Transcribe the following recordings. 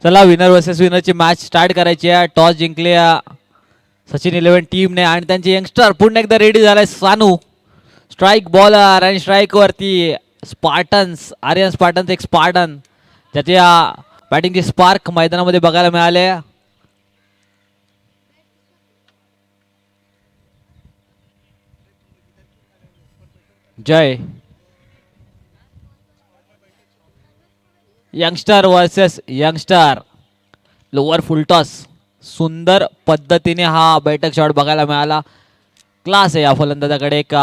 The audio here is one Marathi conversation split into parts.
चला विनर वर्सेस विनरची मॅच स्टार्ट करायची आहे. टॉस जिंकले सचिन 11 टीमने आणि त्यांचे यंगस्टर पुन्हा एकदा रेडी झालाय सानू. स्ट्राईक बॉलर आणि स्ट्राईक वरती स्पार्टन्स, आर्यन स्पार्टन्स एक स्पार्टन ज्याच्या बॅटिंगचे स्पार्क मैदानामध्ये बघायला मिळाले. Jai youngster versus youngster. Lower full toss सुंदर पद्धतीने हा बैठक शॉट बघायला मिळाला. क्लास आहे या फलंदाजाकडे. एक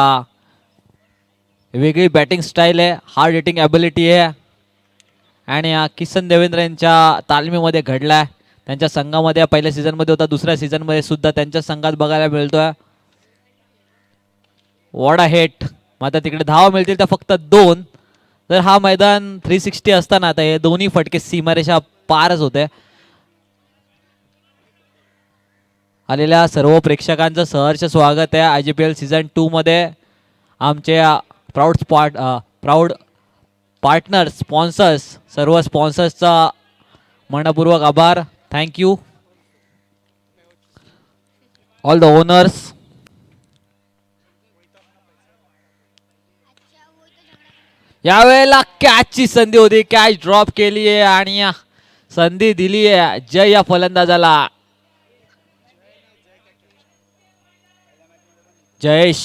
वेगळी बॅटिंग स्टाईल आहे, हार्ड हिटिंग ॲबिलिटी आहे आणि किसन देवेंद्र यांच्या तालमीमध्ये घडलाय. त्यांच्या संघामध्ये पहिल्या सीझनमध्ये होता, दुसऱ्या सीझनमध्ये सुद्धा त्यांच्या संघात बघायला मिळतोय. वॉडा हेट मात्र तिकडे धावा मिळतील तर फक्त 2. तर हा मैदान 360 असताना आता हे दोन्ही फटके सीमारेषा पारच होते. आलेल्या सर्व प्रेक्षकांचं सहर्ष स्वागत आहे IGPL सीझन 2 मध्ये. आमचे प्राऊड पार्टनर्स, स्पॉन्सर्स, सर्व स्पॉन्सर्सचा मनपूर्वक आभार. Thank you all the owners. यावेळेला कॅचची संधी होती, कॅच ड्रॉप केली आहे आणि संधी दिली आहे जय या फलंदाजाला. जयेश,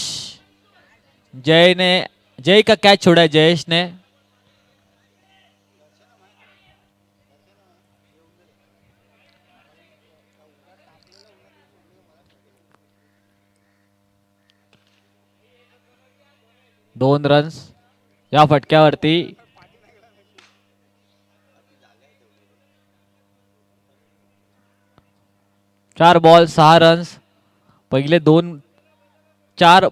जय का कॅच छोड़ा है जयेश ने. दोन रन्स या फटक्यावरती. चार बॉल 6 रन्स. पहिले 4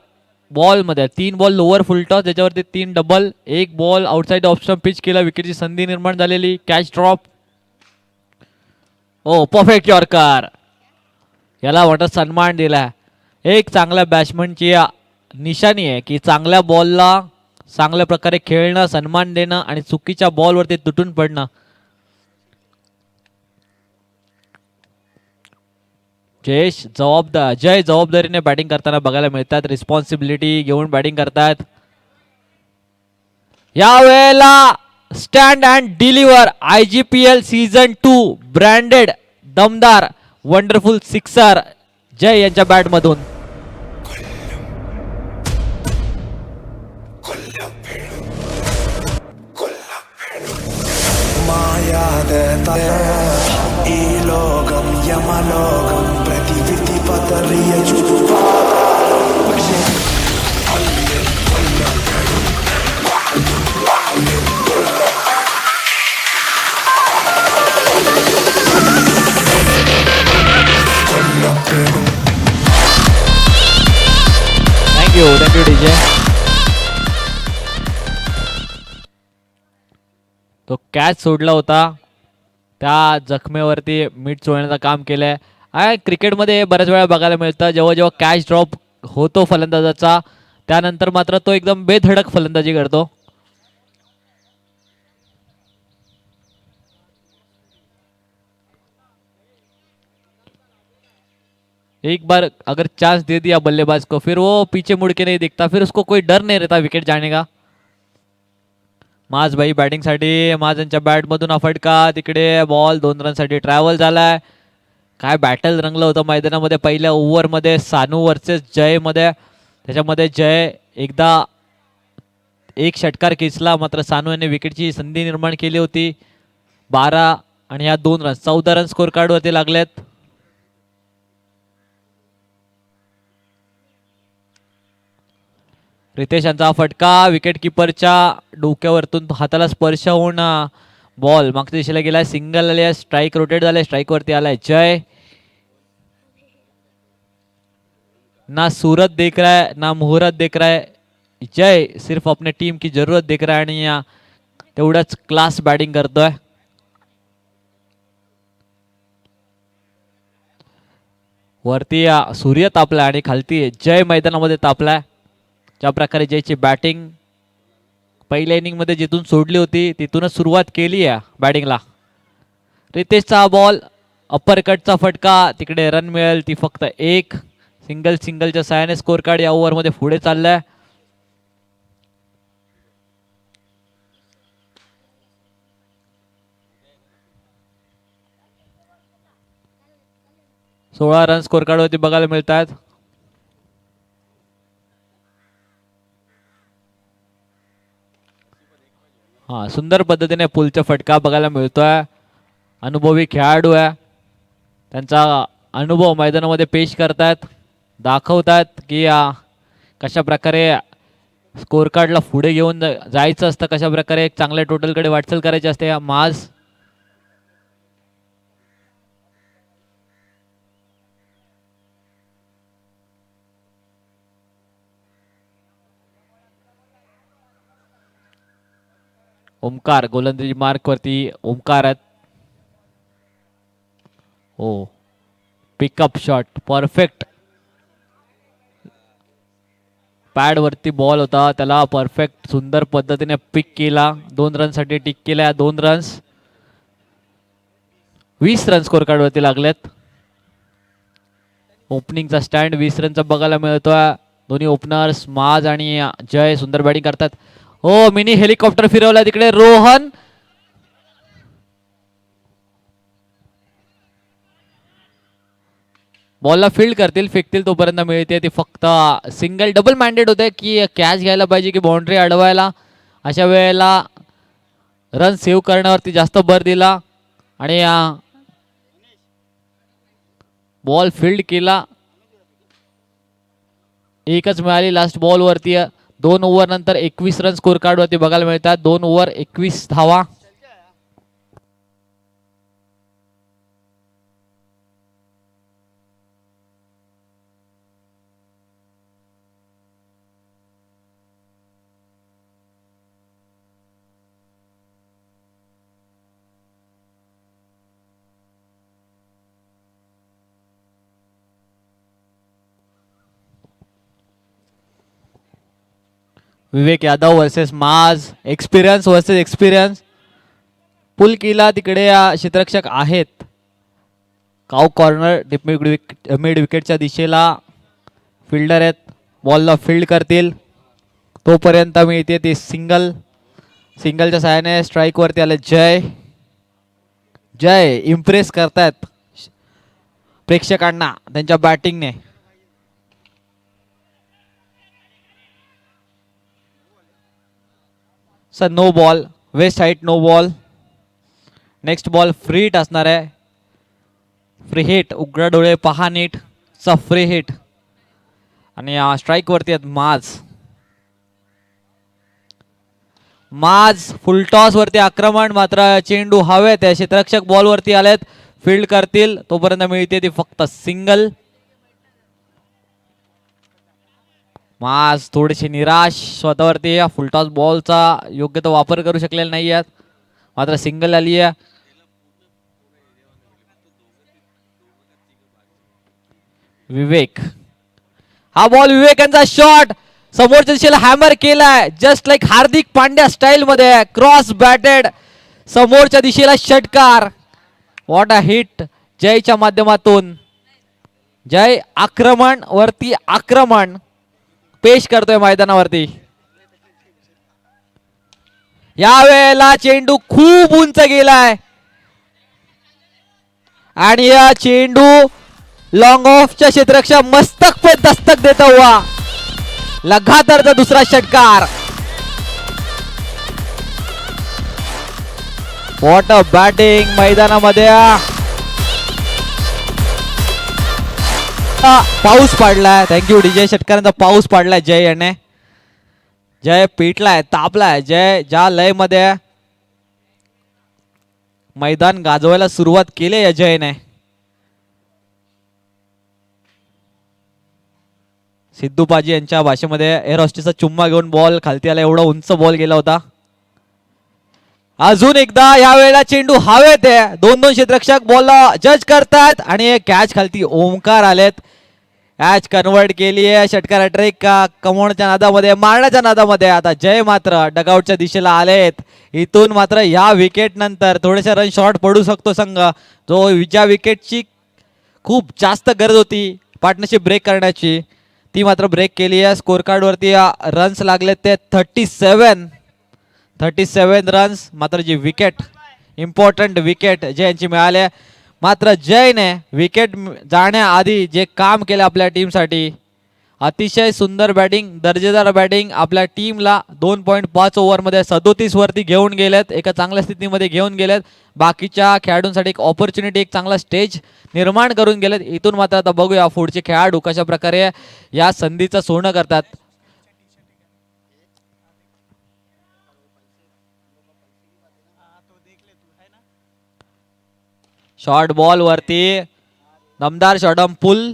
बॉल मध्ये 3 बॉल लोअर फुलटॉस, त्याच्यावरती 3 double, 1 ball outside off stump pitch केला. विकेटची संधी निर्माण झालेली. Catch drop. Oh perfect yorker. याला वाटत सन्मान दिला. एक चांगल्या बॅट्समनची निशाणी आहे की चांगल्या बॉलला चांगल्या प्रकारे खेळणं, सन्मान देणं आणि चुकीच्या बॉलवरती तुटून पडणं. जय जबाबदारीने बॅटिंग करताना बघायला मिळतात. रिस्पॉन्सिबिलिटी घेऊन बॅटिंग करतात. या वेळेला stand and deliver IGPL season 2 branded दमदार वंडरफुल सिक्सर जय यांच्या बॅट मधून. ఈ లోకం యమలోకం ప్రతి విధి పతరియ थँक्यू डीजे. तो कॅच सोडला होता, त्या जखमेवरती मीठ चोळण्याचं काम केलंय. आणि क्रिकेटमध्ये बऱ्याच वेळा बघायला मिळतं जेव्हा जेव्हा कॅच ड्रॉप होतो फलंदाजाचा, त्यानंतर मात्र तो एकदम बेधडक फलंदाजी करतो. एक बार अगर चांस दे दिया बल्लेबाज को, फिर वो पीछे मुड़ के नहीं दिखता, फिर उसको कोई डर नहीं रहता विकेट जाने का. माज भाई बॅटिंग साठी. माझ्यांच्या बॅट मधून हा फटका. तिकडे बॉल 2 रन साठी ट्रॅव्हल झालाय. काय बॅटल रंगलं होतं मैदानामध्ये पहिल्या ओव्हर मध्ये सानू वर्सेस जय मध्ये. त्याच्यामध्ये जय एकदा एक षटकार खेचला, मात्र सानू यांनी विकेटची संधी निर्माण केली होती. 12 आणि या 2 रन 14 रन स्कोर कार्ड वरती लागलेत. रितेश यांचा फटका विकेट किपरच्या डोक्यावरतून हाताला स्पर्श होऊन बॉल मागच्या दिशेला गेलाय. सिंगल आले, स्ट्राईक रोटेट झालाय, स्ट्राईक वरती आलाय जय. ना सूरत देख रहा है ना मुहूर्त देख रहा है. जय सिर्फ अपने टीम की जरूरत देख रहा है आणि तेवढंच क्लास बॅटिंग करतोय. वरती सूर्य तापला आणि खालती जय मैदानामध्ये तापलाय. ज्या प्रकारे जयची बॅटिंग पहिल्या इनिंग मध्ये जिथून सोडली होती तिथूनच सुरुवात केली आहे बॅटिंगला. रितेशचा हा बॉल अप्पर कटचा फटका, तिकडे रन मिळेल ती फक्त एक. सिंगलच्या सहाय्याने स्कोर कार्ड या ओव्हरमध्ये पुढे चाललाय. सोळा रन स्कोर कार्ड वरती बघायला मिळतात. हा, सुंदर पद्धतीने पुलचा फटका बघायला मिळतोय. अनुभवी खेळाडू आहे, त्यांचा अनुभव मैदानामध्ये पेश करतात, दाखवतात की कशा प्रकारे स्कोर कार्डला पुढे घेऊन जायचं असतं, कशा प्रकारे एक चांगल्या टोटलकडे वाटचाल करायची असते. माज ओमकार गोलंदाजी मार्क वरती ओमकार आहेत. हो, पिकअप शॉट परफेक्ट. पॅड वरती बॉल होता, त्याला परफेक्ट सुंदर पद्धतीने पिक केला. 2 रन साठी टिक केल्या. 2 रन्स, 20 रन स्कोर कार्ड वरती लागलेत. ओपनिंगचा स्टँड 20 रनचा बघायला मिळतोय. दोन्ही ओपनर्स माज आणि जय सुंदर बॅटिंग करतात. हो, मिनी हेलिकॉप्टर फिरवला तिकडे. रोहन बॉलला फील्ड करतील, फेकतील तोपर्यंत मिळते ती फक्त सिंगल. डबल मॅन्डेट होते की कॅच घ्यायला पाहिजे की बाउंड्री अडवायला. अशा वेळेला रन सेव्ह करण्यावरती जास्त भर दिला आणि बॉल फील्ड केला. एकच मिळाली लास्ट बॉल वरती. 2 ओव्हर नंतर 21 रन स्कोर कार्ड वरती बघायला मिळतात. 2 ओव्हर 21 धावा. विवेक यादव वर्सेस माज. Experience versus experience. पुल केला तिकडे क्षेत्ररक्षक आहेत. काउ कॉर्नर मिड विकेटच्या दिशेला फिल्डर आहेत. बॉलला फील्ड करतील तोपर्यंत मिळते ती सिंगलच्या सहाय्याने स्ट्राईक वरती आले जय इम्प्रेस करतायत प्रेक्षकांना त्यांच्या बॅटिंगने. Sir no ball, waist height no ball. Next ball free hit असणार आहे. फ्री हिट, उघडा डोळे पहा नीट चा फ्री हिट. आणि स्ट्राईक वरती आहेत माज फुलटॉस वरती आक्रमण. मात्र चेंडू हवेत, क्षेत्ररक्षक बॉल वरती आलेत, फील्ड करतील तोपर्यंत मिळते ती फक्त सिंगल. माज थोडेसे निराश स्वतःवरती. फुलटॉस बॉलचा योग्य तो वापर करू शकलेला नाही आहेत, मात्र सिंगल आली आहे. विवेक, हा बॉल विवेक यांचा शॉट समोरच्या दिशेला हॅमर केलाय. Just like Hardik Pandya style मध्ये क्रॉस बॅटेड समोरच्या दिशेला षटकार. व्हॉट अ हिट जयच्या माध्यमातून. जय आक्रमण वरती आक्रमण पेश करतोय मैदानावरती. यावेळेला चेंडू खूप उंच गेलाय आणि या चेंडू लॉंग ऑफच्या क्षेत्ररक्षक मस्तक पे दस्तक देता हुआ लगातारचा दुसरा षटकार. व्हॉट अ बॅटिंग मैदानामध्ये. पाऊस पडलाय. Thank you DJ. षटकारांचा पाऊस पडलाय जय याने. जय पेटलाय, तापलाय. जय ज्या लय मध्ये मैदान गाजवायला सुरुवात केली या जयने. सिद्धू पाजी यांच्या भाषेमध्ये एअर हॉस्टेसचा चुम्मा घेऊन बॉल खालती आला, एवढा उंच बॉल गेला होता. अजून एकदा यावेळेला चेंडू हवेत आहे. 2 क्षेत्ररक्षक बॉलला जज करतात आणि कॅच खालती. ओमकार आलेत. ॲच कन्वर्ट केली आहे. षटकार हॅट्रिक का कमवण्याच्या नादामध्ये, मारण्याच्या नादामध्ये आता जय मात्र डगआउटच्या दिशेला आलेत. इथून मात्र ह्या विकेट नंतर थोडेसे रन शॉर्ट पडू शकतो संघ, जो ज्या विकेटची खूप जास्त गरज होती पार्टनरशिप ब्रेक करण्याची, ती मात्र ब्रेक केली आहे. स्कोर कार्डवरती रन्स लागलेत ते 37 रन्स. मात्र जी विकेट, इम्पॉर्टंट विकेट जयंची मिळाली. मात्र जयने विकेट जाण्याआधी जे काम केलं आपल्या टीमसाठी, अतिशय सुंदर बॅटिंग, दर्जेदार बॅटिंग, आपल्या टीमला 2.5 ओव्हरमध्ये 37 वरती घेऊन गेलेत, एका चांगल्या स्थितीमध्ये घेऊन गेलेत. बाकीच्या खेळाडूंसाठी एक ऑपॉर्च्युनिटी, एक चांगला स्टेज निर्माण करून गेलेत. इथून मात्र आता बघूया पुढचे खेळाडू कशा प्रकारे या संधीचं सोनं करतात. शॉर्ट बॉल वरती दमदार शॉटम पुल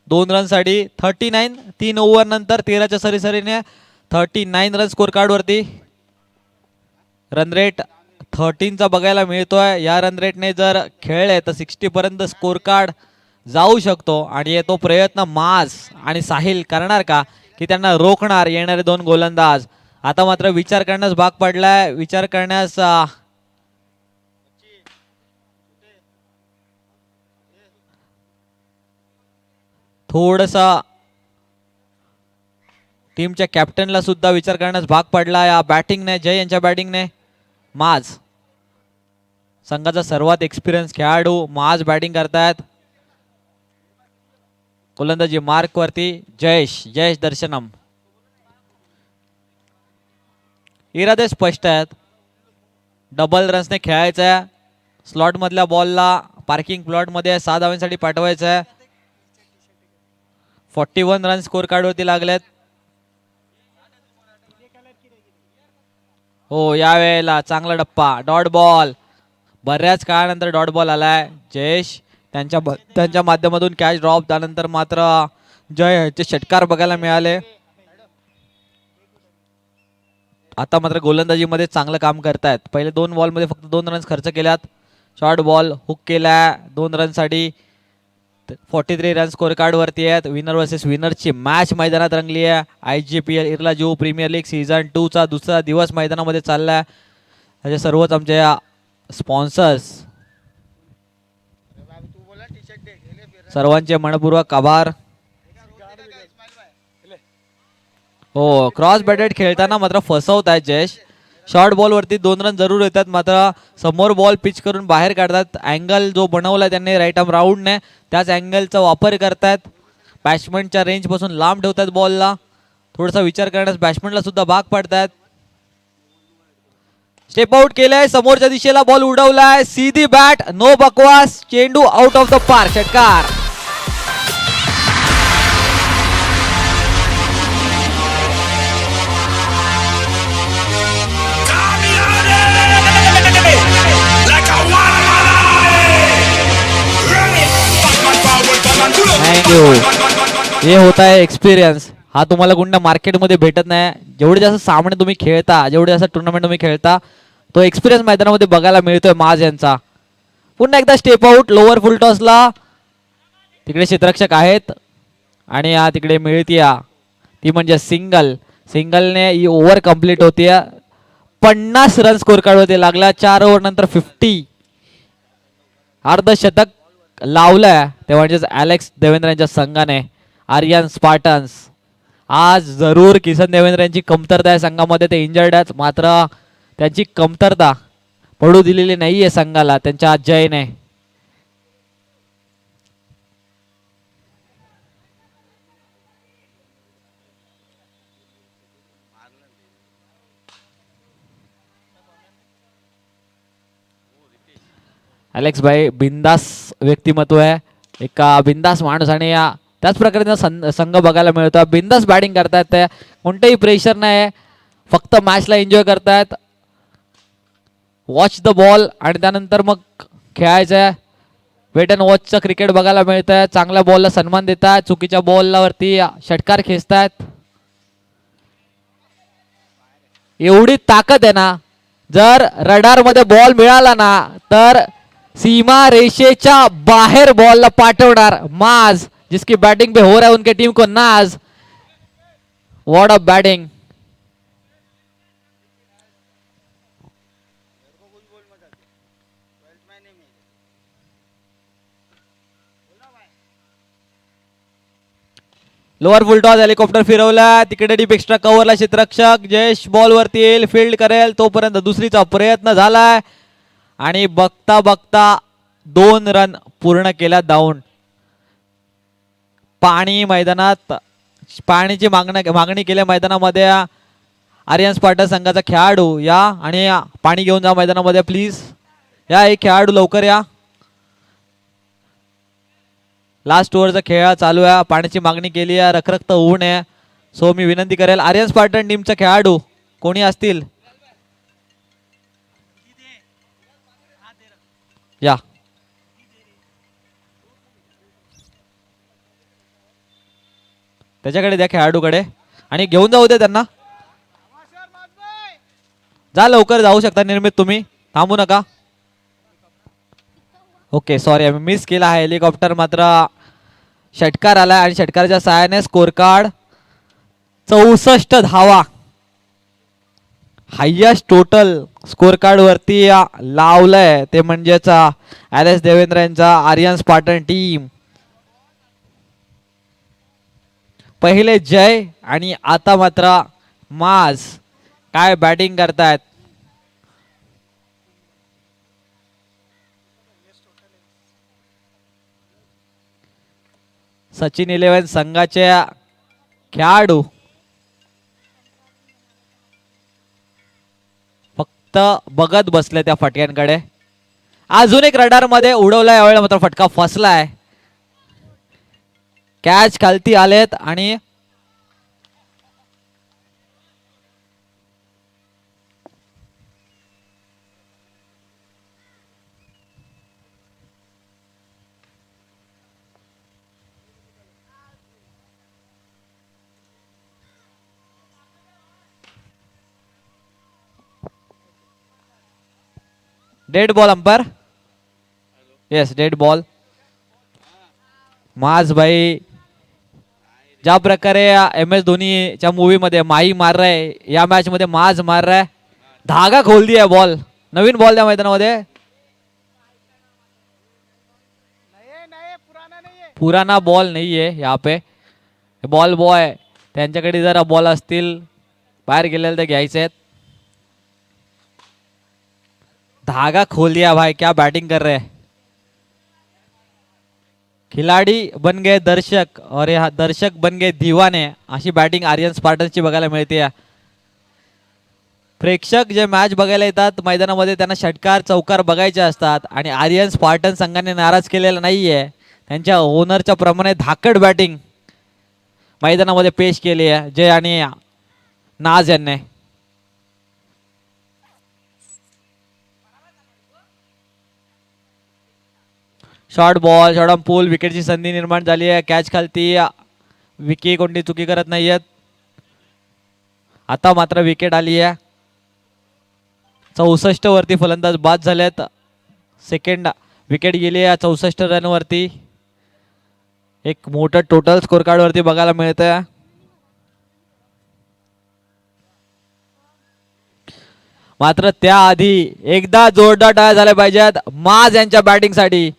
2 रनसाठी 39, 3 ओव्हर नंतर 13च्या सरीसरीने 39 रन स्कोर कार्ड वरती. रन रेट 13चा बघायला मिळतोय. या रन रेटने जर खेळले तर 60 पर्यंत स्कोर कार्ड जाऊ शकतो. आणि तो प्रयत्न माज आणि साहिल करणार का, की त्यांना रोखणार येणारे 2 गोलंदाज. आता मात्र विचार करण्यास भाग पडलाय, विचार करण्यास थोडसा टीमच्या कॅप्टनला सुद्धा विचार करण्यास भाग पडला या बॅटिंगने, जय यांच्या बॅटिंगने. माज संघाचा सर्वात एक्सपिरियन्स खेळाडू माज बॅटिंग करतायत. गोलंदाजी मार्क वरती जयेश दर्शनम. इरादे स्पष्ट आहेत, डबल रन्सने खेळायचं आहे. स्लॉट मधल्या बॉलला पार्किंग प्लॉट मध्ये 6 धावांसाठी पाठवायचं आहे. 41 रन स्कोर कार्ड वरती लागलेत. हो, यावेळेला चांगला डप्पा, डॉट बॉल. बऱ्याच काळानंतर डॉट बॉल आलाय. जयेश त्यांच्या माध्यमातून कॅच ड्रॉप, त्यानंतर मात्र जयचे षटकार बघायला मिळाले. आता मात्र गोलंदाजीमध्ये चांगलं काम करतायत. पहिले 2 बॉलमध्ये फक्त 2 रन्स खर्च केल्यात. शॉर्ट बॉल हुक केला 2 रनसाठी. 43 रन स्कोर कार्ड वरती आहेत. विनर वर्सेस विनरची मॅच मैदानात रंगली आहे. IGPL इरला जो प्रीमियर लीग सीझन 2 चा दुसरा दिवस मैदानामध्ये चाललाय. त्याचे सर्वच आमचे स्पॉन्सर्स, सर्वांचे मनपूर्वक आभार. हो, क्रॉस बॅटेड खेळताना मात्र फसवत आहेत जयेश. शॉर्ट बॉल वरती 2 रन जरूर येतात, मात्र समोर बॉल पिच करून बाहेर काढतात. अँगल जो बनवला त्यांनी राईट आर्म राऊंडने, त्याच अँगलचा वापर करतायत. बॅट्समनच्या रेंज पासून लांब ठेवतात बॉलला. थोडासा विचार करण्यास बॅट्समनला सुद्धा भाग पडतात. स्टेप आउट केलंय, समोरच्या दिशेला बॉल उडवलाय, सीधी बॅट, नो बकवास, चेंडू आउट ऑफ द पार्क. षटकार. थँक्यू. हे होता है एक्सपिरियन्स. हा तुम्हाला गुंडा मार्केटमध्ये भेटत नाही. जेवढे जास्त सामने तुम्ही खेळता, जेवढे जास्त टुर्नामेंट तुम्ही खेळता, तो एक्सपिरियन्स मैदानामध्ये बघायला मिळतोय माज यांचा. पुन्हा एकदा स्टेप आउट लोअर फुल टॉसला. तिकडे क्षेत्ररक्षक आहेत आणि तिकडे मिळती ती म्हणजे सिंगलने ही ओव्हर कंप्लीट होती. 50 रन स्कोर कार्ड होते लागला. 4 ओव्हर नंतर 50 अर्धशतक लावलंय ते म्हणजेच अलेक्स देवेंद्र यांच्या संघाने. आर्यन स्पार्टन्स आज जरूर किसन देवेंद्र यांची कमतरता आहे संघामध्ये. ते इंजर्ड आहेत, मात्र त्यांची कमतरता पडू दिलेली नाहीये संघाला त्यांच्या जयने. अलेक्स भाई बिंदास व्यक्तिमत्व आहे, एक बिंदास माणूस, आणि त्याच प्रकारे संघ बघायला मिळतो. बिंदास बॅटिंग करतायत ते, कोणतेही प्रेशर नाही, फक्त मॅचला एन्जॉय करतायत. वॉच द बॉल आणि त्यानंतर मग खेळायचं आहे. वेट अँड वॉचचं क्रिकेट बघायला मिळतंय. चांगल्या बॉलला सन्मान देतात, चुकीच्या बॉलला वरती षटकार खेचतायत. एवढी ताकद आहे ना, जर रडार मध्ये बॉल मिळाला ना तर सीमा रेषेच्या बाहेर बॉलला पाठवणार माज जिसकी बैटिंग पे हो रहा है उनके टीम को नाज। What a batting. Lower full toss helicopter फिरवला तिकडे डीप एक्स्ट्रा कव्हरला क्षेत्ररक्षक जयेश बॉल वरती येईल फील्ड करेल तोपर्यंत दुसरीचा प्रयत्न झालाय आणि बघता बघता 2 रन पूर्ण केल्या धावून। पाणी मैदानात पाण्याची मागणी केल्या मैदानामध्ये आर्यन स्पार्टन संघाचा खेळाडू या आणि पाणी घेऊन जा मैदानामध्ये प्लीज या एक खेळाडू लवकर या। लास्ट ओव्हरचा खेळ चालू आहे पाण्याची मागणी केली आहे रखरखत होऊ नये सो मी विनंती करेल आर्यन स्पार्टन टीमचा खेळाडू कोणी असतील या। त्याच्याकडे द्या खेळाडूकडे आणि घेऊन जाऊ दे त्यांना। जा लवकर जाऊ शकता निर्मित तुम्ही थांबू नका। ओके सॉरी आम्ही मिस केला आहे हेलिकॉप्टर मात्र षटकार आला आणि षटकाराच्या सहाय्याने स्कोर कार्ड 64 धावा हायएस्ट टोटल स्कोर कार्ड वरती लावलंय ते म्हणजेच RS देवेंद्र यांचा आर्यन स्पार्टन टीम। पहिले जय आणि आता मात्र माज काय बॅटिंग करतायत। सचिन 11 संघाचे खेळाडू फक्त बघत बसले त्या फटक्यांकडे। अजून एक रडार मध्ये उडवलाय यावेळेला मात्र फटका फसलाय कॅच खालती आलेत आणि dead ball umpire yes dead ball. माज भाई ज्या प्रकारे MS धोनीच्या मूवी मध्ये माही मार रहा है या मॅच मध्ये माज मार रहा है धागा खोल दिया बॉल नवीन बॉल त्या मैदानामध्ये पुराना बॉल नहीं है यहाँ पे बॉल बॉय त्यांच्याकडे जरा बॉल असतील बाहेर गेलेले ते घ्यायचे। धागा खोल दिया भाई क्या बैटिंग कर रहे हैं खिलाड़ी बन गए दर्शक और यहाँ दर्शक बन गए दीवाने अशी बॅटिंग आर्यन स्पार्टन्सची बघायला मिळते। प्रेक्षक जे मॅच बघायला येतात मैदानामध्ये त्यांना षटकार चौकार बघायचे असतात आणि आर्यन स्पार्टन संघाने नाराज केलेला नाहीये त्यांच्या ओनरच्या प्रमाणे धाकड बॅटिंग मैदानामध्ये पेश केली आहे जय आणि नाज यांनी। शॉर्ट बॉल शॉर्ट पूल विकेटची संधी निर्माण झाली आहे कॅच खालती विकी कोणती चुकी करत नाहीयेत। आता मात्र विकेट आली आहे 64 वरती फलंदाज बाद झालेत सेकंड विकेट गेली आहे 64 रन वरती एक मोठं टोटल स्कोर कार्ड वरती बघायला मिळतंय। मात्र त्याआधी एकदा जोरदार टाळ्या झाल्या पाहिजेत माज यांच्या बॅटिंग साठी।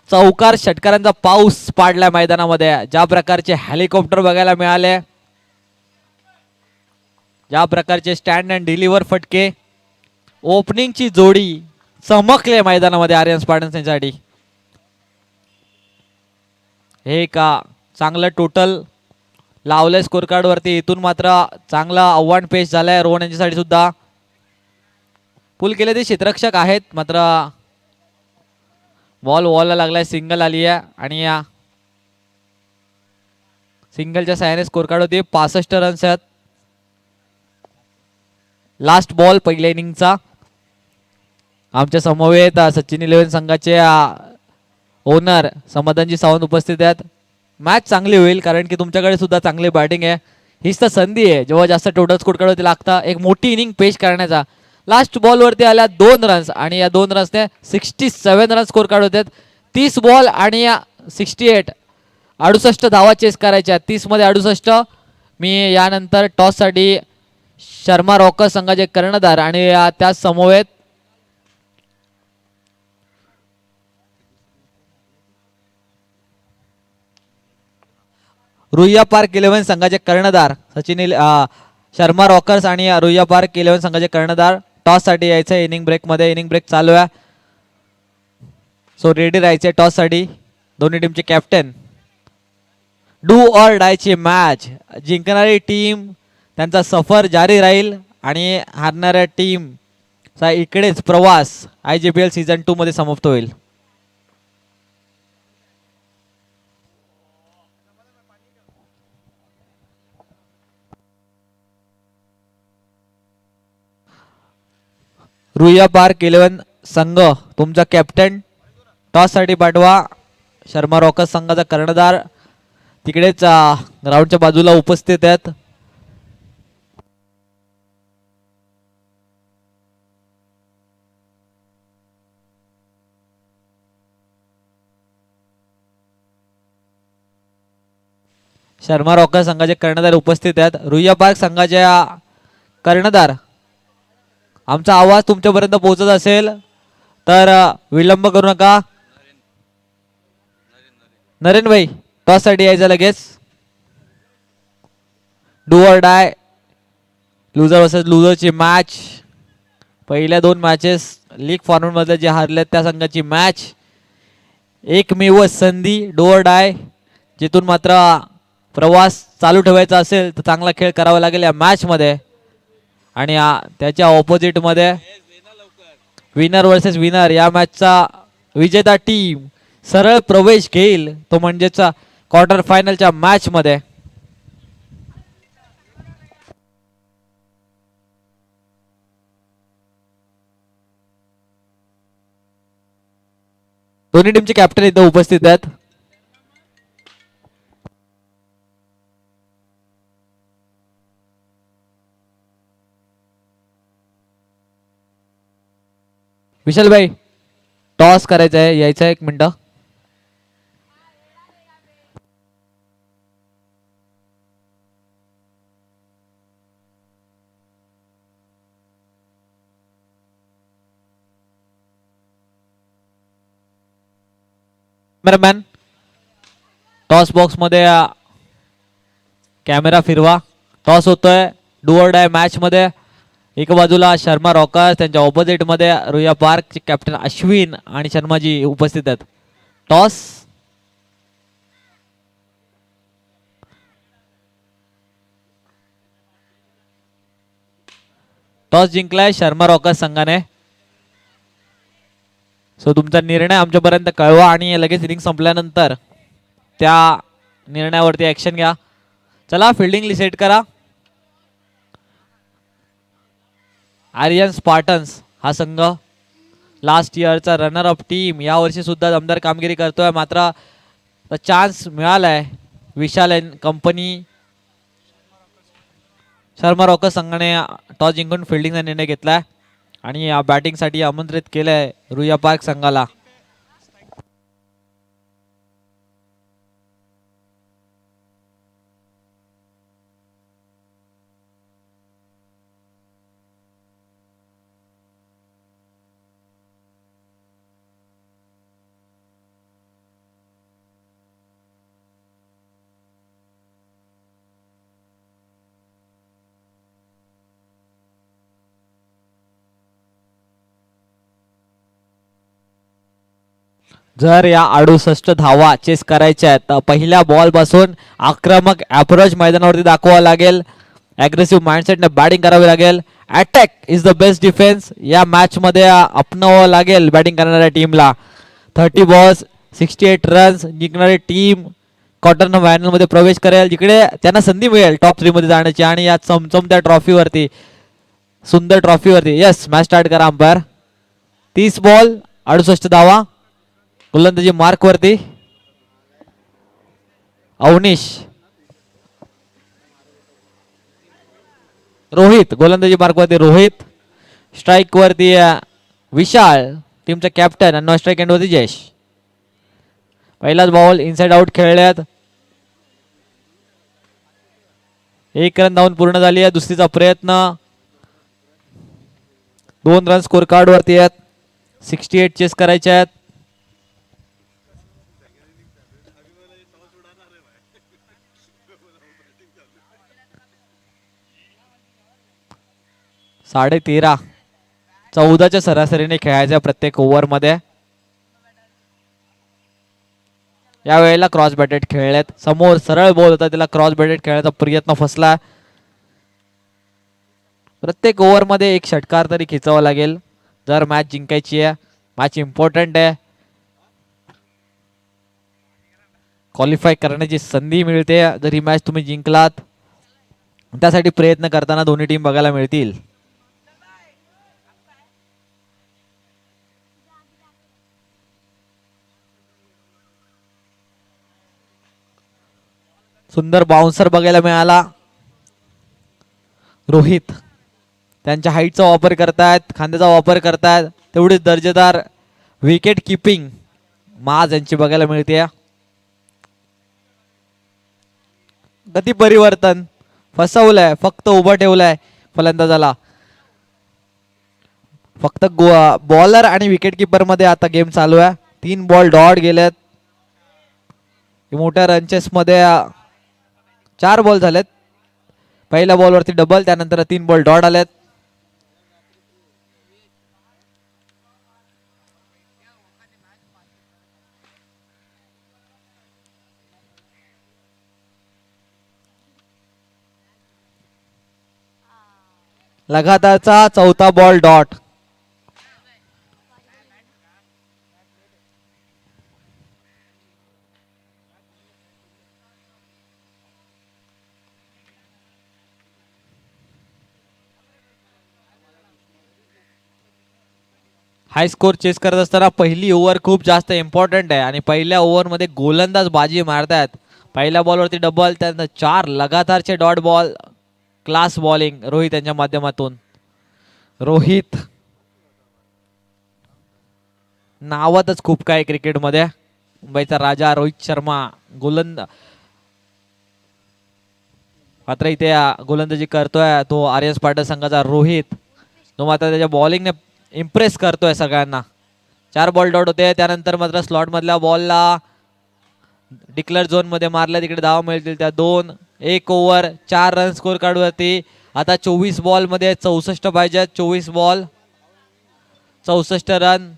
चौकार षटकारांचा पाऊस पाडला मैदानामध्ये ज्या प्रकारचे हेलिकॉप्टर बघायला मिळाले ज्या प्रकारचे स्टँड अँड डिलिव्हर फटके ओपनिंगची जोडी चमकले मैदानामध्ये आर्यन स्पार्टन्स यांच्यासाठी। हे का चांगलं टोटल लावलंय स्कोर कार्ड वरती इथून मात्र चांगला आव्हान पेश झालंय रोहन यांच्यासाठी सुद्धा पुल केले ते क्षेत्ररक्षक आहेत मात्र बॉल वॉलला लागलाय सिंगल आली आहे आणि या सिंगलच्या सहाय्याने स्कोर कार्ड होती 65 रन्स आहेत। लास्ट बॉल पहिल्या इनिंगचा आमच्या समवेत सचिन 11 संघाचे ओनर समाधानजी सावंत उपस्थित आहेत। मॅच चांगली होईल कारण की तुमच्याकडे सुद्धा चांगली बॅटिंग आहे हीच तर संधी आहे जेव्हा जास्त टोटल स्कोर कार्ड लागतं एक मोठी इनिंग पेश करण्याचा। लास्ट बॉल वरती आल्या 2 रन्स आणि या 2 रन्सने 67 रन स्कोर कार्ड होते 30 बॉल आणि 68 68 धावा चेस करायच्या 30 मध्ये 68. मी यानंतर टॉस साठी शर्मा रॉकर्स संघाचे कर्णधार आणि त्या समवेत रुईया पार्क 11 संघाचे कर्णधार सचिन शर्मा रॉकर्स आणि रुईया पार्क 11 संघाचे कर्णधार टॉस साठी यायचं इनिंग ब्रेक मध्ये. इनिंग ब्रेक चालू आहे सो रेडी राहायचे टॉस साठी दोन्ही टीमचे कॅप्टन. डू ऑर डायची मॅच. जिंकणारी टीम त्यांचा सफर जारी राहील आणि हारणाऱ्या टीम चा इकडेच प्रवास IGPL सीझन 2 मध्ये समाप्त होईल. रुईया पार्क 11 संघ तुमचा कॅप्टन टॉस साठी पाठवा. शर्मा रॉकर्स संघाचा कर्णधार तिकडेच ग्राउंडच्या बाजूला उपस्थित आहेत. शर्मा रॉकर्स संघाचे कर्णधार उपस्थित आहेत. रुईया पार्क संघाच्या कर्णधार आमचा आवाज तुमच्यापर्यंत पोहोचत असेल तर विलंब करू नका. नरेन भाई टॉस साठी यायचं लगेच. Do or die loser versus लुझरची मॅच. पहिल्या 2 मॅचेस लीग फॉर्मॅट मध्ये जे हारले त्या संघाची मॅच. एकमेव संधी डू ऑर डाय जिथून मात्र प्रवास चालू ठेवायचा असेल तर चांगला खेळ करावा लागेल या मॅच मध्ये. आणि त्याच्या ऑपोजिट मध्ये विनर वर्सेस विनर या मॅचचा विजेता टीम सरळ प्रवेश घेईल तो म्हणजेच क्वार्टर फायनलच्या मॅच मध्ये. दोन्ही टीमचे कॅप्टन इथे उपस्थित आहेत. विशाल भाई टॉस करायचा आहे यायचं 1 मिनिट. कॅमेरामॅन टॉस बॉक्स मध्ये कॅमेरा फिरवा. टॉस होतोय डू ऑर डाय मॅच मध्ये. एका बाजूला शर्मा रॉकर्स त्यांच्या ऑपोजिट मध्ये रुईया पार्कचे कॅप्टन अश्विन आणि शर्माजी उपस्थित आहेत. टॉस टॉस जिंकलाय शर्मा रॉकर्स संघाने. सो तुमचा निर्णय आमच्यापर्यंत कळवा आणि लगेच इनिंग संपल्यानंतर त्या निर्णयावरती ऍक्शन घ्या. चला फिल्डिंग सेट करा. आर्यन स्पार्टन्स हा संघ लास्ट इयरचा रनर अप टीम यावर्षी सुद्धा दमदार कामगिरी करतोय. मात्र चान्स मिळालाय विशाल एन कंपनी शर्मा रॉकर्स संघाने टॉस जिंकून फिल्डिंगचा निर्णय घेतलाय आणि बॅटिंगसाठी आमंत्रित केलंय रुईया पार्क संघाला. जर या 68 धावा चेस करायच्या आहेत तर पहिल्या बॉल पासून आक्रमक अप्रोच मैदानावरती दाखवावा लागेल. ॲग्रेसिव्ह माइंडसेटने बॅटिंग करावी लागेल. Attack is the best defence या मॅच मध्ये अपनावावं लागेल बॅटिंग करणाऱ्या टीमला. 30 बॉल्स 68 रन्स जिंकणारी टीम क्वार्टर फायनल मध्ये प्रवेश करेल जिकडे त्यांना संधी मिळेल टॉप 3 मध्ये जाण्याची. आणि या चमचमत्या ट्रॉफीवरती सुंदर ट्रॉफीवरती यस मॅच स्टार्ट करा अंपायर. 30 बॉल 68 धावा. गोलंदाजी मार्क वरती अवनीश. रोहित गोलंदाजी मार्क वरती रोहित. स्ट्राइक वरती विशाल टीमचा कॅप्टन आणि स्ट्राइक एंड वरती जयेश. पहिलाच बॉल इनसाइड आउट खेळल्यात. 1 रन धावून पूर्ण झाली आहे. दुसरीचा प्रयत्न. 2 रन स्कोर कार्ड वरती आहेत. 68 चेस करायचे आहेत. साडे 13. 14च्या सरासरीने खेळायच्या प्रत्येक ओव्हरमध्ये. या वेळेला क्रॉस बॅटेड खेळलेत. समोर सरळ बॉल होता त्याला क्रॉस बॅटेड खेळायचा प्रयत्न फसला. प्रत्येक ओव्हरमध्ये एक षटकार तरी खिचावा लागेल जर मॅच जिंकायची आहे. मॅच इम्पॉर्टंट आहे. क्वालिफाय करण्याची संधी मिळते जर ही मॅच तुम्ही जिंकलात. त्यासाठी प्रयत्न करताना दोन्ही टीम बघायला मिळतील. सुंदर बाउन्सर बघायला मिळाला. रोहित त्यांच्या हाईटचा वापर करतायत, खांद्याचा वापर करतायत. तेवढीच दर्जेदार विकेट किपिंग माज यांची बघायला मिळते. गती परिवर्तन फसवलंय, फक्त उभा ठेवलाय फलंदाजाला. फक्त बॉलर आणि विकेट किपर मध्ये आता गेम चालू आहे. 3 बॉल डॉट गेलेत. मोठ्या रनचेस मध्ये 4 बॉल झालेत. पहिल्या बॉलवरती डबल, त्यानंतर 3 बॉल डॉट आलेत. लगातारचा 4था बॉल डॉट. हाय स्कोर चेस करत असताना पहिली ओव्हर खूप जास्त इम्पॉर्टंट आहे आणि पहिल्या ओव्हरमध्ये गोलंदाज बाजी मारतायत. पहिल्या बॉलवरती डबल, त्यानंतर 4 लगातारचे dot ball. Class bowling Rohit यांच्या माध्यमातून. रोहित नावातच खूप काय क्रिकेटमध्ये. मुंबईचा राजा रोहित शर्मा गोलंदाज. मात्र इथे गोलंदाजी करतोय तो आर्यस पाटील संघाचा रोहित. तो मात्र त्याच्या बॉलिंगने इम्प्रेस करतोय सगळ्यांना. 4 बॉल डॉट होते. त्यानंतर मात्र स्लॉट मधल्या बॉलला डिक्लेअर झोन मध्ये मारल्या, तिकडे धावा मिळतील त्या 2. 1 ओव्हर 4 रन स्कोर कार्ड वरती. आता 24 बॉल मध्ये 64 पाहिजे. 24 बॉल 64 रन.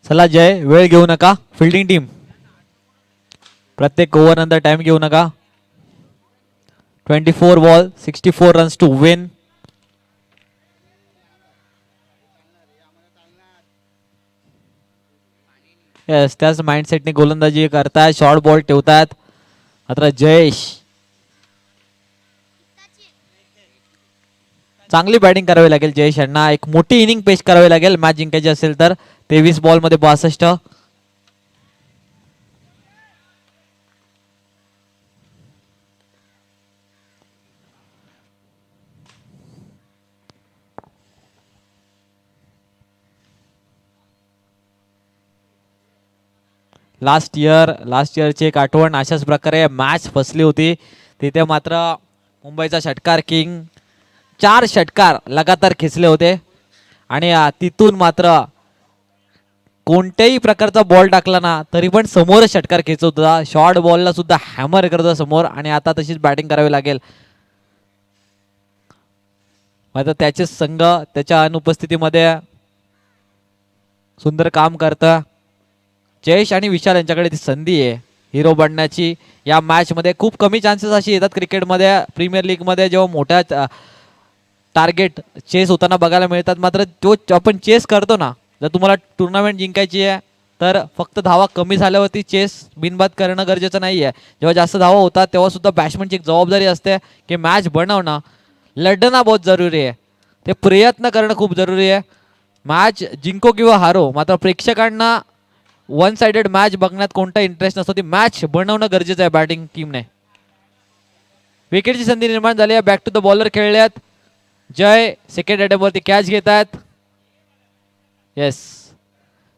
चला जय, वेळ घेऊ नका. फिल्डिंग टीम प्रत्येक ओव्हर नंतर टाइम घेऊ नका. 24 ball 64 runs to win. Yes, त्याच माइंडसेटने गोलंदाजी करतायत. शॉर्ट बॉल ठेवतात. मात्र जयेश चांगली बॅटिंग करावी लागेल जयेश यांना. एक मोठी इनिंग पेश करावी लागेल मॅच जिंकायची असेल तर. 23 बॉल मध्ये 62. लास्ट इयरची एक आठवण. अशाच प्रकारे मॅच फसली होती. तिथे मात्र मुंबईचा षटकार किंग 4 षटकार लगातार खेचले होते आणि तिथून मात्र कोणत्याही प्रकारचा बॉल टाकला ना तरी पण समोर षटकार खेचत होता. शॉर्ट बॉलला सुद्धा हॅमर करत होता समोर आणि आता तशीच बॅटिंग करावी लागेल. मात्र त्याचे संघ त्याच्या अनुपस्थितीमध्ये सुंदर काम करतं. जयेश आणि विशाल यांच्याकडे ती संधी आहे हिरो बनण्याची. या मॅच मध्ये खूप कमी चान्सेस अशी येतात क्रिकेटमध्ये. प्रीमियर लीग मध्ये जेव्हा मोठ्या टार्गेट चेस होताना बघायला मिळतात. मात्र तो आपण चेस करतो ना, जर तुम्हाला टुर्नामेंट जिंकायची आहे तर फक्त धावा कमी झाल्यावरती चेस बिनबाद करणं गरजेचं नाही आहे. जेव्हा जास्त धावा होतात तेव्हा सुद्धा बॅट्समनची एक जबाबदारी असते की मॅच बनवणं, लढणं बहुत जरुरी आहे. ते प्रयत्न करणं खूप जरुरी आहे. मॅच जिंको किंवा हारो, मात्र प्रेक्षकांना वन साइडेड मॅच बघण्यात कोणता इंटरेस्ट नसतो. ती मॅच बनवणं गरजेचं आहे बॅटिंग टीमने. विकेटची संधी निर्माण झाली आहे. बॅक टू द बॉलर खेळल्यात. जय सेकंड अटेम्प्टवरती कॅच घेत आहेत. येस,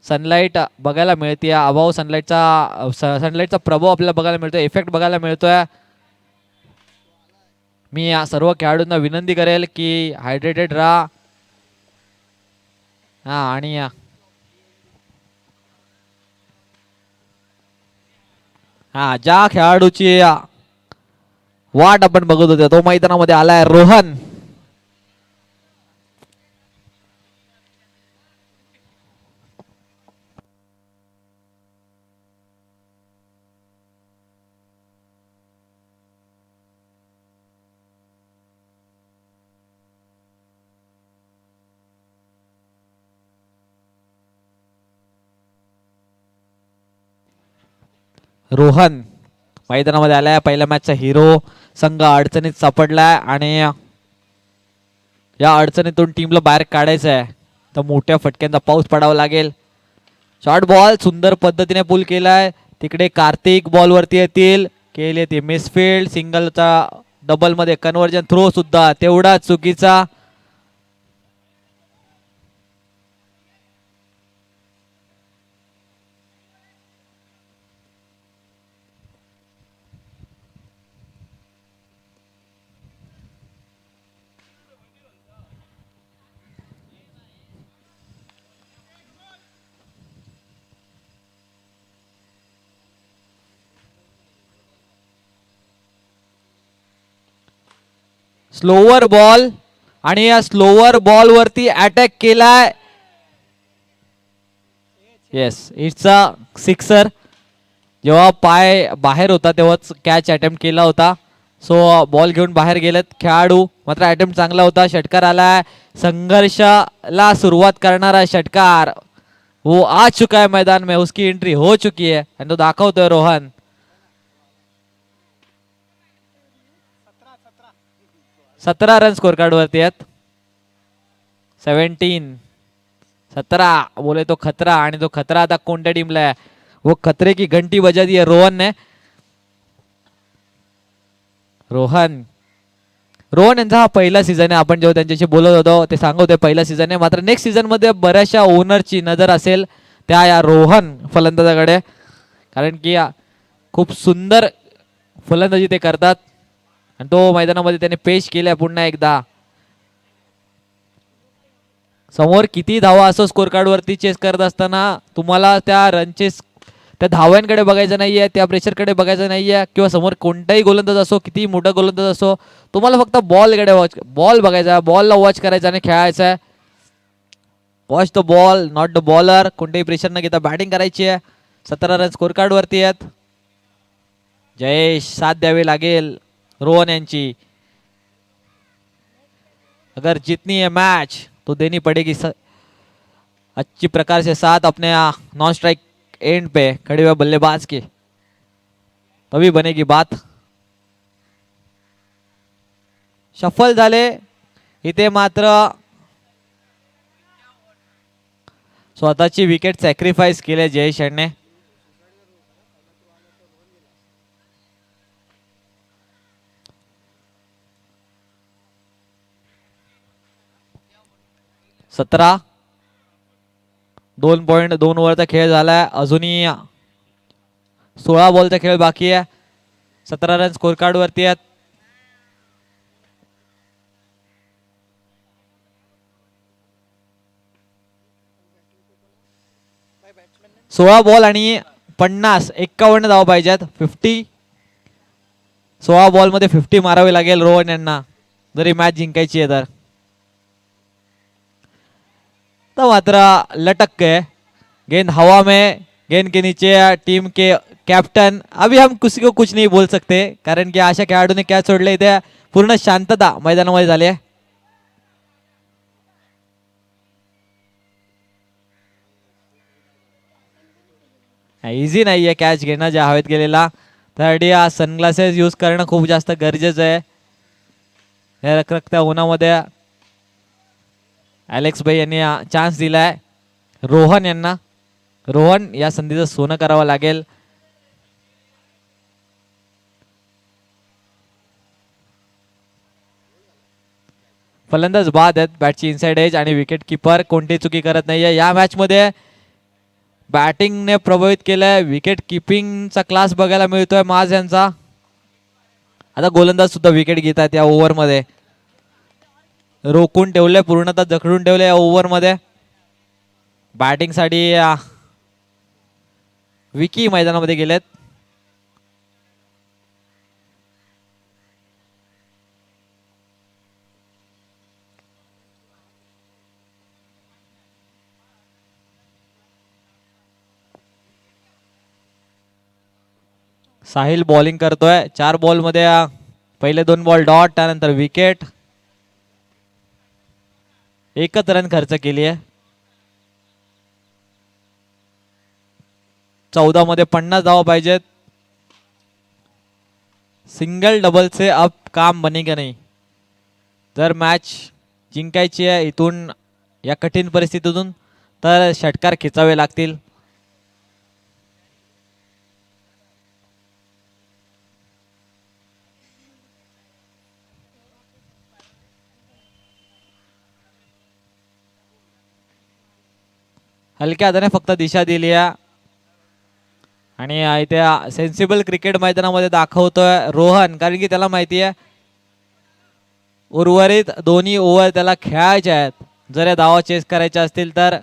सनलाईट बघायला मिळते. अभाव सनलाईटचा प्रभाव आपल्याला बघायला मिळतोय, इफेक्ट बघायला मिळतोय. मी या सर्व खेळाडूंना विनंती करेल की हायड्रेटेड राहा. आणि ज्या खेळाडूची वाट आपण बघत होतो तो मैदानामध्ये आलाय रोहन. रोहन मैदानामध्ये आलाय. पहिल्या मॅचचा हिरो. संघ अडचणीत सापडलाय आणि या अडचणीतून टीमला बाहेर काढायचं आहे तर मोठ्या फटक्यांचा पाऊस पडावा लागेल. शॉर्ट बॉल सुंदर पद्धतीने पुल केलाय. तिकडे कार्तिक बॉल वरती येतील. केले ते मिसफिल्ड. सिंगलचा डबल मध्ये कन्व्हर्जन. थ्रो सुद्धा तेवढा चुकीचा. स्लोवर बॉल आणि या स्लोवर बॉल वरती अटॅक केलाय. Yes, it's a sixer. जेव्हा पाय बाहेर होता तेव्हाच कॅच अटेम्प्ट केला होता. सो बॉल घेऊन बाहेर गेलेत खेळाडू. मात्र अटेम्प्ट चांगला होता. षटकार आलाय. संघर्षाला सुरुवात करणारा षटकार. वो आ चुका है मैदान में, उसकी एंट्री हो चुकी है आणि तो दाखवतोय रोहन. 17 रन स्कोर कार्ड वरती आहेत. 17 बोले तो खतरा. आणि तो खतरा आता कोणत्या टीमला आहे? वो खतरे की घंटी बजा दी है रोहन ने. रोहन यांचा हा पहिला सीझन आहे. आपण जेव्हा त्यांच्याशी बोलत होतो ते सांगत होते पहिला सीझन आहे. मात्र नेक्स्ट सीझन मध्ये बऱ्याचशा ओनरची नजर असेल त्या या रोहन फलंदाजाकडे. कारण की खूप सुंदर फलंदाजी ते करतात आणि तो मैदानामध्ये त्याने पेश केलाय पुन्हा एकदा. समोर किती धावा असो स्कोर कार्ड वरती चेस करत असताना तुम्हाला त्या रनचे त्या धाव्यांकडे बघायचं नाहीये, त्या प्रेशरकडे बघायचं नाहीये किंवा समोर कोणताही गोलंदाज असो, किती मोठा गोलंदाज असो, तुम्हाला फक्त बॉल बघायचा, बॉलला वॉच करायचा आणि खेळायचं आहे. Watch the ball not the bowler. कोणतेही प्रेशर न घेता बॅटिंग करायची आहे. 17 रन स्कोर कार्ड वरती आहेत. जयेश साथ द्यावी लागेल रोहन यांची. अगर जितनी है मैच तो देनी पड़ेगी अच्छी प्रकार से साथ अपने नॉन स्ट्राइक एंड पे खड़े हुए बल्लेबाज के, तभी बनेगी बात. शफल झाले इथे मात्र स्वतःची विकेट सॅक्रिफाईस केले जयेश यांनी. (17) 2.2 ओव्हरचा खेळ झालाय. अजूनही 16 बॉलचा खेळ बाकी आहे. 17 रन स्कोर कार्ड वरती आहेत. 16 बॉल आणि 51 धावा पाहिजेत. 50. 16 बॉल मध्ये 50 मारावे लागेल रोहन यांना जरी मॅच जिंकायची आहे तर. तो मात्र लटक गए. गेंद हवा में, गेंद के नीचे. टीम के कॅप्टन, अभी हम किसी को कुछ नहीं बोल सकते कारण की अशा खेळाडूने कॅच सोडले इथे पूर्ण शांतता मैदानामध्ये झाली आहे. इझी नाही आहे कॅच घेणं ज्या हवेत गेलेला. त्यासाठी सनग्लासेस यूज करणं खूप जास्त गरजेचं आहे. या रखरखत्या उन्हामध्ये ॲलेक्स भाई यांनी चान्स दिलाय रोहन यांना. रोहन या संधीचं सोनं करावं लागेल. फलंदाज बाद आहेत. बॅटची इनसाइड एज आणि विकेट किपर कोणती चुकी करत नाहीये या मॅच मध्ये. बॅटिंगने प्रभावित केलंय. विकेट किपिंगचा क्लास बघायला मिळतोय माज यांचा. आता गोलंदाज सुद्धा विकेट घेत आहेत या ओव्हर मध्ये. रोखून ठेवले, पूर्णतः जखडून ठेवले या ओव्हर मध्ये. बॅटिंग साठी विकी मैदानामध्ये गेलेत. साहिल बॉलिंग करतोय. 4 बॉल मध्ये पहिले 2 बॉल डॉट, त्यानंतर विकेट. एकच रन खर्च केली आहे. 14 मध्ये 50 धावा पाहिजेत. सिंगल डबल से अब काम बनेगा नाही. जर मॅच जिंकायची आहे इथून या कठीण परिस्थितीतून तर षटकार खेचावे लागतील. हलक्या हाताने फक्त दिशा दिली आहे आणि इथे सेन्सिबल क्रिकेट मैदानामध्ये दाखवतोय रोहन कारण की त्याला माहिती आहे उर्वरित दोन्ही ओव्हर त्याला खेळायच्या आहेत. जर या धावा चेस करायच्या असतील तर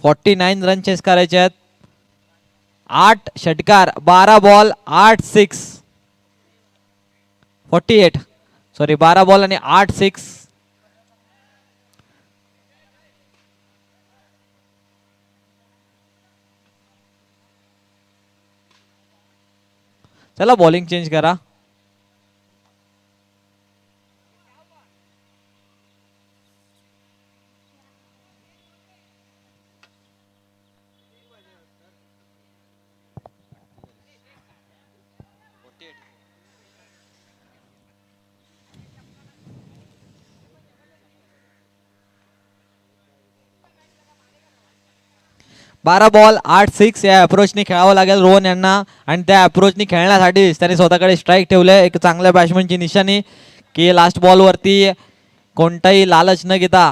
49 रन चेस करायचे आहेत. 8 षटकार, 12 बॉल, 8 6. 48 सॉरी 12 बॉल आणि 8 6. चला बॉलिंग चेंज करा. बारा बॉल 8 6 या अप्रोचनी खेळावं लागेल रोहन यांना आणि त्या अप्रोचनी खेळण्यासाठी त्यांनी स्वतःकडे स्ट्राईक ठेवले. एक चांगल्या बॅट्समनची निशाणी की लास्ट बॉलवरती कोणताही लालच न घेता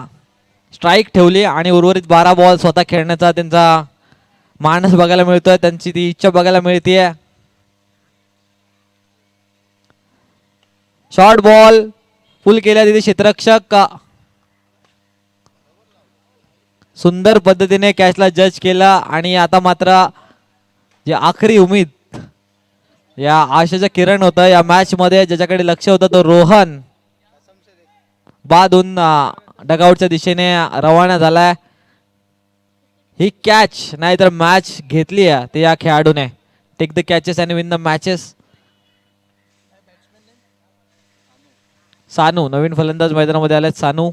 स्ट्राईक ठेवली आणि उर्वरित 12 बॉल स्वतः खेळण्याचा त्यांचा मानस बघायला मिळतोय. त्यांची ती इच्छा बघायला मिळतीये. शॉर्ट बॉल फुल केल्या तिथे क्षेत्ररक्षक सुंदर पद्धतीने कॅचला जज केला आणि आता मात्र जे आखरी उमेद या आशेचं किरण होतं या मॅच मध्ये ज्याच्याकडे लक्ष होतं तो रोहन बाद होऊन डगआउटच्या दिशेने रवाना झालाय. ही कॅच नाहीतर मॅच घेतली आहे ते या खेळाडूने. Take the catches and win the matches. Sanu नवीन फलंदाज मैदानामध्ये आलेत. सानू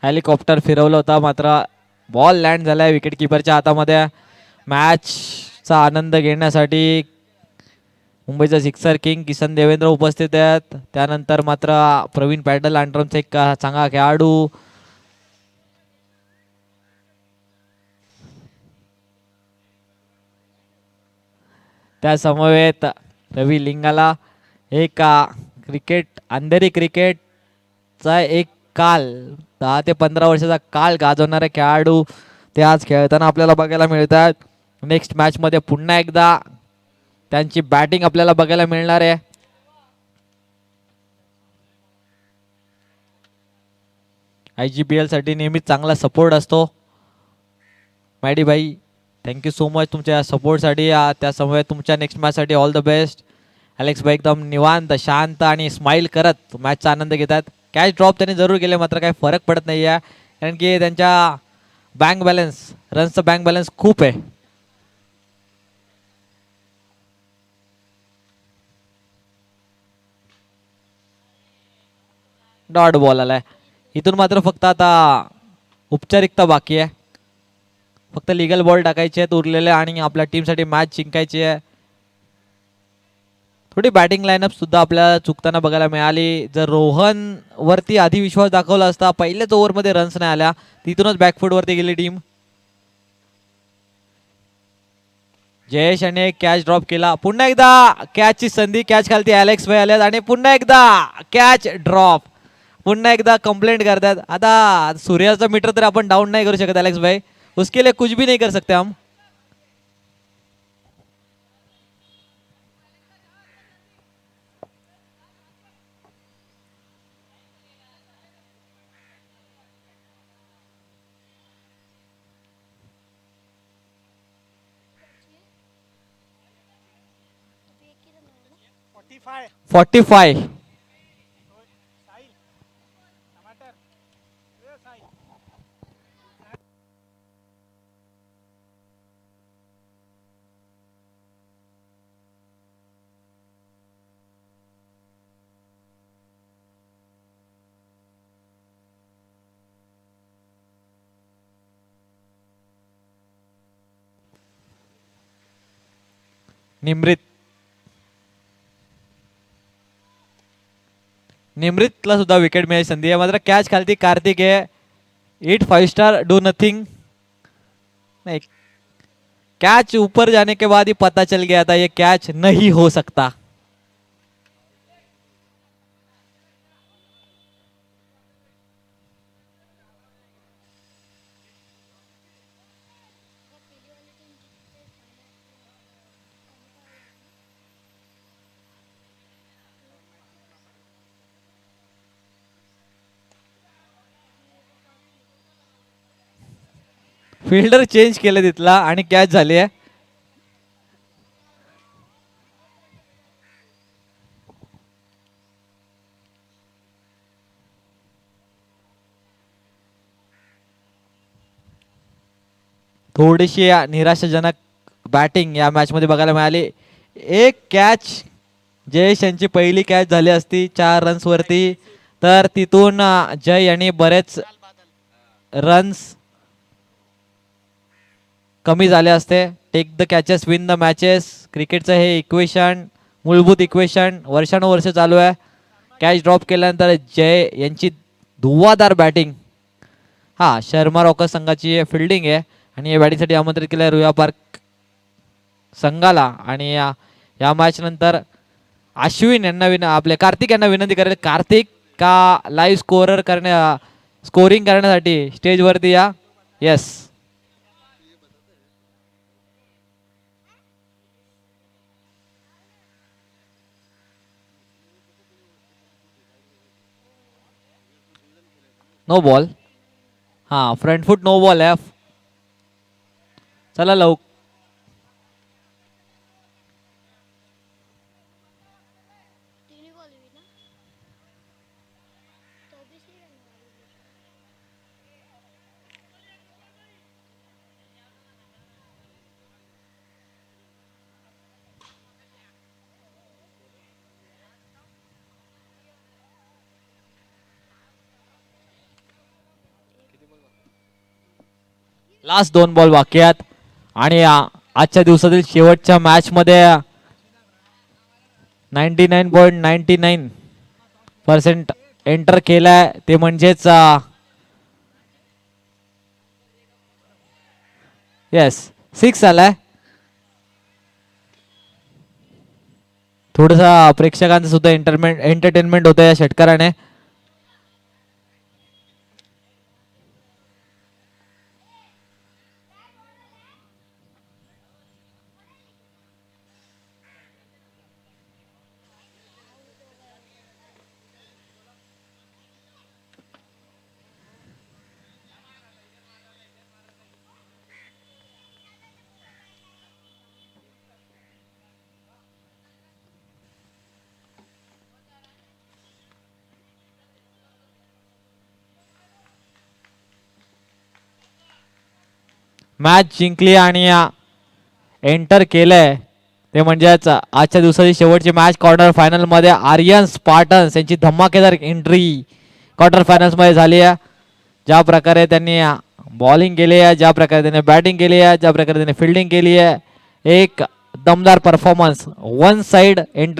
हेलिकॉप्टर फिरवलं होता मात्र बॉल लँड झालाय विकेट किपरच्या हातामध्ये. मॅचचा आनंद घेण्यासाठी मुंबईचा सिक्सर किंग किसन देवेंद्र उपस्थित आहेत. त्यानंतर मात्र प्रवीण पॅडल अँड्रमचा एक चांगला खेळाडू. त्या समवेत रवी लिंगाला एक क्रिकेट अंधेरी क्रिकेटचा एक काल 10 ते 15 वर्षाचा काल गाजवणारे खेळाडू ते आज खेळताना आपल्याला बघायला मिळतात. नेक्स्ट मॅच मध्ये पुन्हा एकदा त्यांची बॅटिंग आपल्याला बघायला मिळणार आहे. IGPL साठी नेहमीच चांगला सपोर्ट असतो. मायडी भाई थँक्यू सो मच तुमच्या सपोर्टसाठी. त्या समोर तुमच्या नेक्स्ट मॅचसाठी ऑल द बेस्ट. अलेक्स भाई एकदम निवांत शांत आणि स्माइल करत मॅचचा आनंद घेतात. कॅच ड्रॉप त्यांनी जरूर केले मात्र काही फरक पडत नाही आहे कारण की त्यांच्या बँक बॅलन्स रन्सचा बँक बॅलन्स खूप आहे. डॉट बॉल आलाय. इथून मात्र फक्त आता औपचारिकता बाकी आहे. फक्त लिगल बॉल टाकायचे आहेत उरलेले आणि आपल्या टीमसाठी मॅच जिंकायची आहे. थोडी बॅटिंग लाईनअप सुद्धा आपल्याला चुकताना बघायला मिळाली. जर रोहन वरती आधी विश्वास दाखवला असता पहिल्याच ओव्हरमध्ये रन्स नाही आल्या तिथूनच बॅकफूट वरती गेली टीम. जयेश याने कॅच ड्रॉप केला. पुन्हा एकदा कॅचची संधी. कॅच खालती अलेक्स भाई आल्यात आणि पुन्हा एकदा कॅच ड्रॉप. पुन्हा एकदा कंप्लेंट करतात. आता सूर्याचा मीटर तर आपण डाऊन नाही करू शकत अलेक्स भाई. उसके लिए कुछ भी नहीं कर सकते हम. फाय 45. निमृतला सुद्धा विकेट मिळायची संधी आहे मात्र कॅच खालती कार्तिक आहे. 8 5 स्टार डू नथिंग. नहीं कैच ऊपर जाने के बाद ही पता चल गया था ये कैच नहीं हो सकता. फिल्डर चेंज केलं तिथला आणि कॅच झाली आहे. थोडीशी निराशाजनक बॅटिंग या मॅच मध्ये बघायला मिळाली. एक कॅच जयेश यांची पहिली कॅच झाली असती 4 रन्स वरती तर तिथून जय यांनी बरेच रन्स कमी झाले असते. Take the catches win the matches क्रिकेटचं हे इक्वेशन मूलभूत इक्वेशन वर्षानुवर्ष चालू आहे. कॅच ड्रॉप केल्यानंतर जय यांची धुव्वाधार बॅटिंग. हा शर्मा रॉकर्स संघाची फिल्डिंग आहे आणि या बॅटिंगसाठी आमंत्रित केलं रुया पार्क संघाला. आणि या मॅच नंतर अश्विन यांना आपले कार्तिक यांना विनंती करेल. कार्तिक का लाईव्ह स्कोरिंग करण्यासाठी स्टेजवरती या. Yes no ball. हाँ फ्रंट फुट नो बॉल है. चला लव लास्ट 2 बॉल बाकी आहेत आणि आजच्या दिवसातील शेवटच्या मॅच मध्ये 99.99% एंटर केलाय ते म्हणजेच येस 6 आलाय. थोडंसा प्रेक्षकांचं सुद्धा एंटरटेनमेंट होतं या षटकाराने. मॅच जिंकली आणि एंटर केलंय ते म्हणजेच आजच्या दिवसाची शेवटची मॅच क्वार्टर फायनल मध्ये आर्यन स्पार्टन्स यांची धमाकेदार एंट्री क्वार्टर फायनल्स मध्ये झाली आहे. ज्या प्रकारे त्यांनी बॉलिंग केली आहे, ज्या प्रकारे त्यांनी बॅटिंग केली आहे, ज्या प्रकारे त्यांनी फिल्डिंग केली आहे, एक दमदार परफॉर्मन्स वन साइड एंट्री.